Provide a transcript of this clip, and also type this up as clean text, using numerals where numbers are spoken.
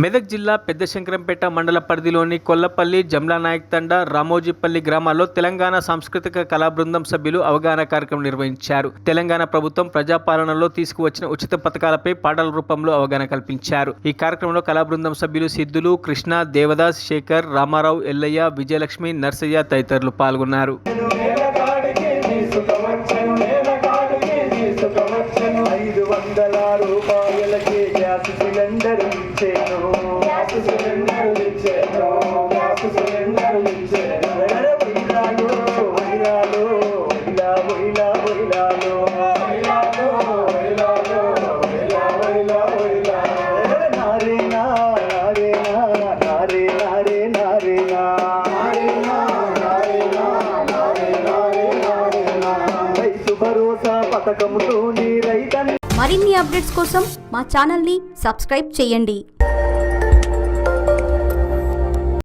మెదక్ జిల్లా పెద్దశంకరంపేట మండల పరిధిలోని కొల్లపల్లి, జమ్లానాయక్ తండా, రామోజీపల్లి గ్రామాల్లో తెలంగాణ సాంస్కృతిక కళా బృందం సభ్యులు అవగాహన కార్యక్రమం నిర్వహించారు. తెలంగాణ ప్రభుత్వం ప్రజాపాలనలో తీసుకువచ్చిన ఉచిత పథకాలపై పాటల రూపంలో అవగాహన కల్పించారు. ఈ కార్యక్రమంలో కళా బృందం సభ్యులు సిద్ధులు, కృష్ణ, దేవదాస్, శేఖర్, రామారావు, ఎల్లయ్య, విజయలక్ష్మి, నర్సయ్య తదితరులు పాల్గొన్నారు. గ్యాస్ సిలిండర్ ఇచ్చేను, గ్యాస్ సిలిండర్ ఇచ్చేను, గ్యాస్ సిలిండర్ ఇచ్చేను. వైరాలో వైరాలో వైలా వైలా వైలాలో వైలాలో వైలాలో వైలా వైలా వైలా. నారేనా నారేనా నారే నారే నారేనా నారేనా నారేనా నారే నారే నారేనా. రైతు భరోసా పథకంతో నీ రైతన్న. మరిన్ని అప్డేట్స్ కోసం మా ఛానల్ని సబ్స్క్రైబ్ చేయండి.